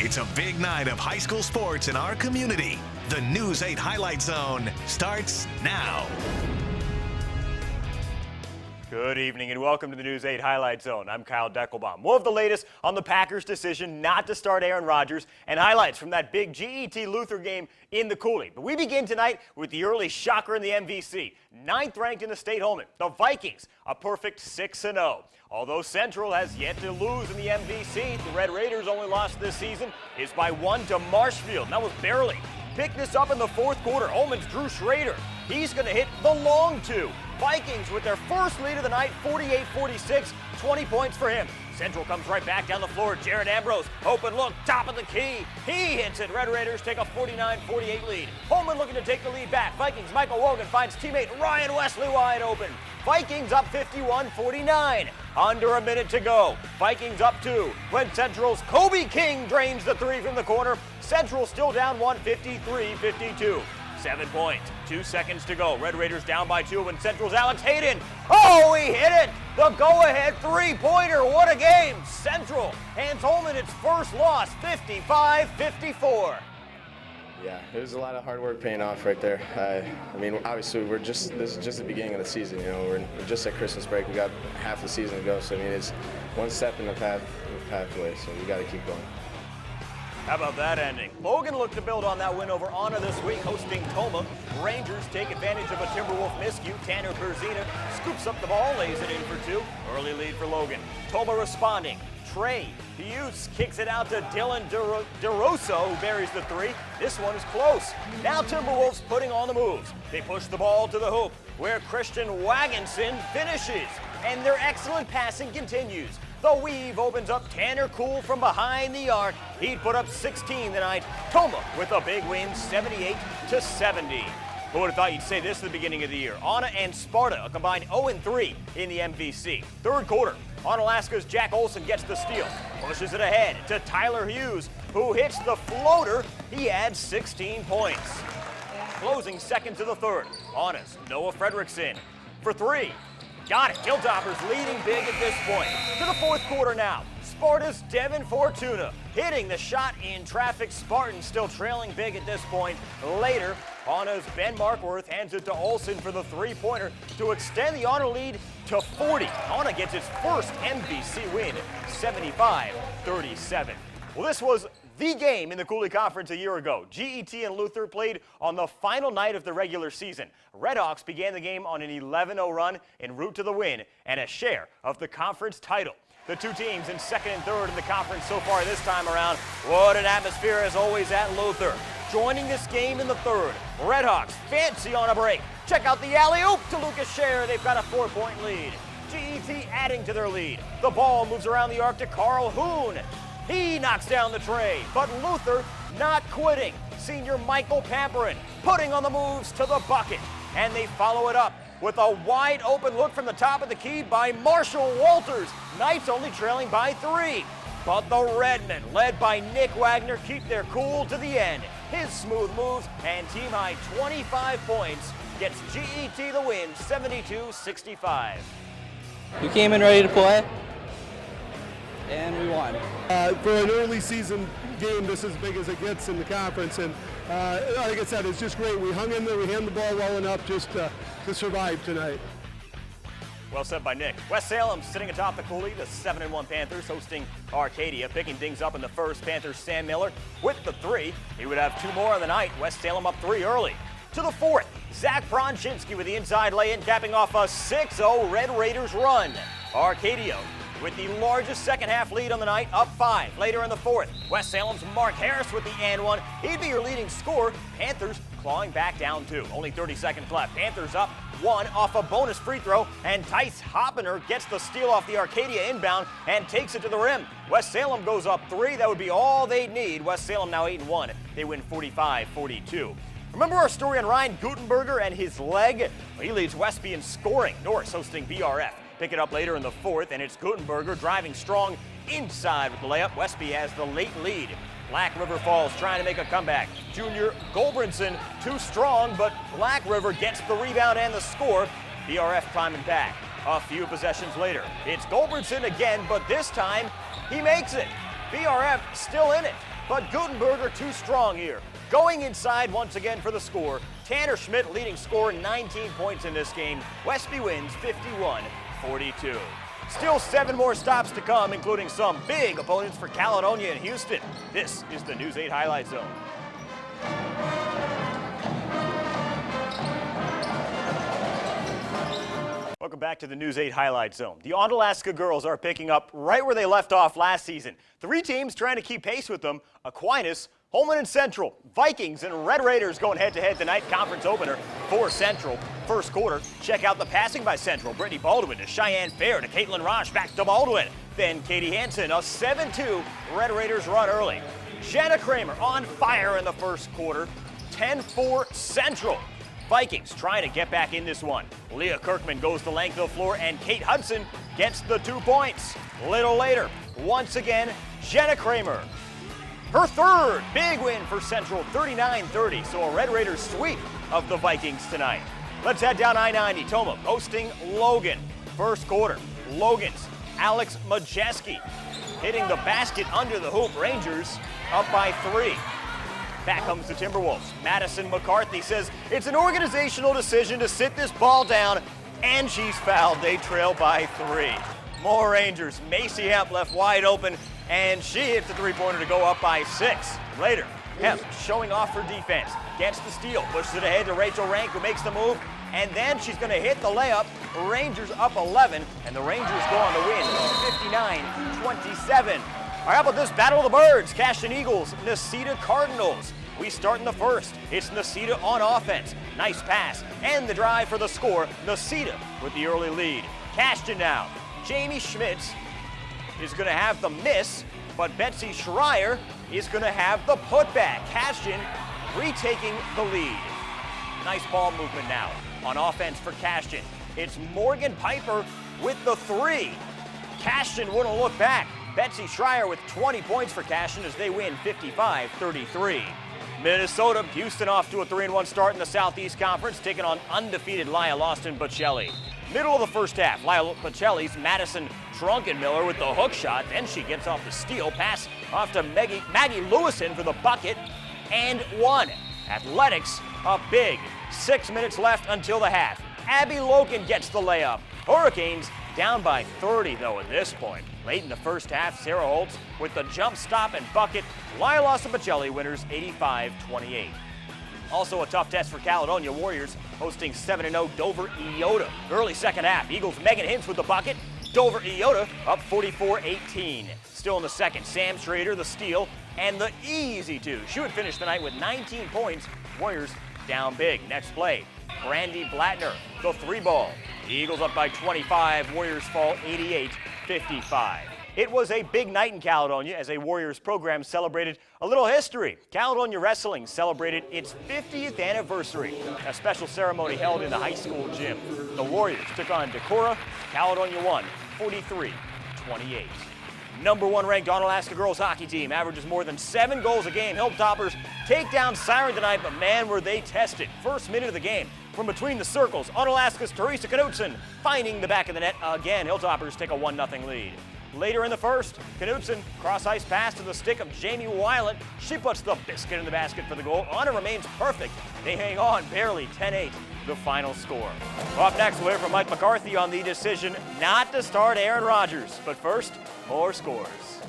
It's a big night of high school sports in our community. The News 8 Highlight Zone starts now. Good evening and welcome to the News 8 Highlight Zone. I'm Kyle Deckelbaum. We'll have the latest on the Packers' decision not to start Aaron Rodgers and highlights from that big GET Luther game in the Cooley. But we begin tonight with the early shocker in the MVC. 9th ranked in the state Holman, the Vikings, a perfect 6-0. Although Central has yet to lose in the MVC, the Red Raiders' only loss this season is by 1 to Marshfield. And that was barely. Pick this up in the fourth quarter. Holman's Drew Schrader. He's going to hit the long two. Vikings with their first lead of the night, 48-46, 20 points for him. Central comes right back down the floor. Jared Ambrose, open look, top of the key. He hits it. Red Raiders take a 49-48 lead. Holman looking to take the lead back. Vikings, Michael Wogan finds teammate Ryan Wesley wide open. Vikings up 51-49. Under a minute to go. Vikings up 2. When Central's Kobe King drains the three from the corner. Central still down 1, 53-52. 7 points, 2 seconds to go. Red Raiders down by 2 when Central's Alex Hayden. Oh, he hit it! The go-ahead three-pointer. What a game! Central hands Holman its first loss, 55-54. Yeah, it was a lot of hard work paying off right there. I mean, obviously, this is just the beginning of the season. You know, we're just at Christmas break. We got half the season to go. So I mean, it's one step in the pathway. So we got to keep going. How about that ending? Logan looked to build on that win over Anna this week, hosting Toma. Rangers take advantage of a Timberwolf miscue. Tanner Berzina scoops up the ball, lays it in for 2. Early lead for Logan. Toma responding. Trey Hughes kicks it out to Dylan DeRosso, who buries the 3. This one is close. Now Timberwolves putting on the moves. They push the ball to the hoop, where Christian Wagenson finishes. And their excellent passing continues. The weave opens up. Tanner Cool from behind the arc. He'd put up 16 tonight. Toma with a big win, 78-70. Who would have thought you'd say this at the beginning of the year? Anna and Sparta, a combined 0-3 in the MVC. Third quarter, Onalaska's Jack Olson gets the steal. Pushes it ahead to Tyler Hughes, who hits the floater. He adds 16 points. Closing seconds of the third. Anna's Noah Fredrickson for 3. Got it. Hilltoppers leading big at this point. To the fourth quarter now. Sparta's Devin Fortuna hitting the shot in traffic. Spartans still trailing big at this point. Later, Anna's Ben Markworth hands it to Olsen for the three-pointer to extend the Anna lead to 40. Anna gets its first MVC win, 75-37. Well, this was the game in the Cooley Conference a year ago. GET and Luther played on the final night of the regular season. Redhawks began the game on an 11-0 run en route to the win and a share of the conference title. The two teams in second and third in the conference so far this time around. What an atmosphere as always at Luther. Joining this game in the third, Redhawks fancy on a break. Check out the alley-oop to Lucas Scher. They've got a 4-point lead. GET adding to their lead. The ball moves around the arc to Carl Hoon. He knocks down the tray, but Luther not quitting. Senior Michael Pamperin putting on the moves to the bucket. And they follow it up with a wide open look from the top of the key by Marshall Walters. Knights only trailing by 3. But the Redmen, led by Nick Wagner, keep their cool to the end. His smooth moves and team high 25 points gets GET the win, 72-65. We came in ready to play, and we won. For an early season game, this is as big as it gets in the conference, and like I said, it's just great. We hung in there, we handled the ball well enough just to survive tonight. Well said by Nick. West Salem sitting atop the Cooley, the 7-1 Panthers hosting Arcadia. Picking things up in the first, Panthers Sam Miller with the 3. He would have 2 more on the night. West Salem up 3 early. To the fourth, Zach Bronczynski with the inside lay-in, capping off a 6-0 Red Raiders run. Arcadia with the largest second-half lead on the night, up 5. Later in the fourth, West Salem's Mark Harris with the and 1. He'd be your leading scorer. Panthers clawing back down 2. Only 30 seconds left. Panthers up 1 off a bonus free throw, and Tice Hoppener gets the steal off the Arcadia inbound and takes it to the rim. West Salem goes up 3. That would be all they'd need. West Salem now 8-1. They win 45-42. Remember our story on Ryan Gutenberger and his leg? Well, he leads Westby in scoring. Norris hosting BRF. Pick it up later in the fourth, and it's Gutenberger driving strong inside with the layup. Westby has the late lead. Black River Falls trying to make a comeback. Junior Goldbrinson too strong, but Black River gets the rebound and the score. BRF climbing back. A few possessions later, it's Goldbrinson again, but this time he makes it. BRF still in it. but Gutenberger too strong here. Going inside once again for the score. Tanner Schmidt leading scorer, 19 points in this game. Westby wins 51-42. Still 7 more stops to come, including some big opponents for Caledonia and Houston. This is the News 8 Highlight Zone. Welcome back to the News 8 Highlight Zone. The Onalaska girls are picking up right where they left off last season. 3 teams trying to keep pace with them: Aquinas, Holman and Central, Vikings, and Red Raiders going head-to-head tonight. Conference opener for Central. First quarter, check out the passing by Central. Brittany Baldwin to Cheyenne Fair to Caitlin Roche, back to Baldwin. Then Katie Hansen, a 7-2 Red Raiders run early. Jenna Kramer on fire in the first quarter. 10-4 Central. Vikings trying to get back in this one. Leah Kirkman goes the length of the floor, and Kate Hudson gets the 2 points. Little later, once again, Jenna Kramer. Her third big win for Central, 39-30, so a Red Raiders sweep of the Vikings tonight. Let's head down I-90. Tomah hosting Logan. First quarter, Logan's Alex Majeski hitting the basket under the hoop. Rangers up by 3. Back comes the Timberwolves. Madison McCarthy says it's an organizational decision to sit this ball down, and she's fouled. They trail by 3. More Rangers. Macy Hemp left wide open, and she hits the 3-pointer to go up by 6. Later, Hemp showing off her defense. Gets the steal, pushes it ahead to Rachel Rank, who makes the move, and then she's going to hit the layup. Rangers up 11, and the Rangers go on to win 59-27. All right, how about this Battle of the Birds? Cashton Eagles, Necedah Cardinals. We start in the first. It's Necedah on offense. Nice pass, and the drive for the score. Necedah with the early lead. Cashton now. Jamie Schmitz is going to have the miss, but Betsy Schreier is going to have the putback. Cashton retaking the lead. Nice ball movement now on offense for Cashton. It's Morgan Piper with the 3. Cashton wouldn't look back. Betsy Schreier with 20 points for Cashton as they win 55-33. Minnesota, Houston off to a 3-1 start in the Southeast Conference, taking on undefeated Lyle Austin Bocelli. Middle of the first half, Lyle Bocelli's Madison Trunkenmiller with the hook shot. Then she gets off the steal, pass off to Maggie Lewison for the bucket, and 1. Athletics up big. 6 minutes left until the half. Abby Logan gets the layup. Hurricanes down by 30, though, at this point. Late in the first half, Sarah Holtz with the jump stop and bucket. Lyle Austin Bocelli winners 85-28. Also a tough test for Caledonia Warriors, hosting 7-0 Dover Iota. Early second half, Eagles Megan Hintz with the bucket. Dover Iota up 44-18. Still in the second, Sam Schrader the steal and the easy 2. She would finish the night with 19 points. Warriors down big. Next play, Brandy Blattner, the 3-ball. The Eagles up by 25. Warriors fall 88-55. It was a big night in Caledonia as a Warriors program celebrated a little history. Caledonia Wrestling celebrated its 50th anniversary. A special ceremony held in the high school gym. The Warriors took on Decorah. Caledonia won 43-28. Number 1 ranked Onalaska girls hockey team averages more than 7 goals a game. Hilltoppers take down Siren tonight, but man, were they tested. First minute of the game, from between the circles, Onalaska's Teresa Knutson finding the back of the net again. Hilltoppers take a 1-0 lead. Later in the first, Knutson cross-ice pass to the stick of Jamie Weiland. She puts the biscuit in the basket for the goal. Honor remains perfect. They hang on barely. 10-8, the final score. Up next, we'll hear from Mike McCarthy on the decision not to start Aaron Rodgers. But first, more scores.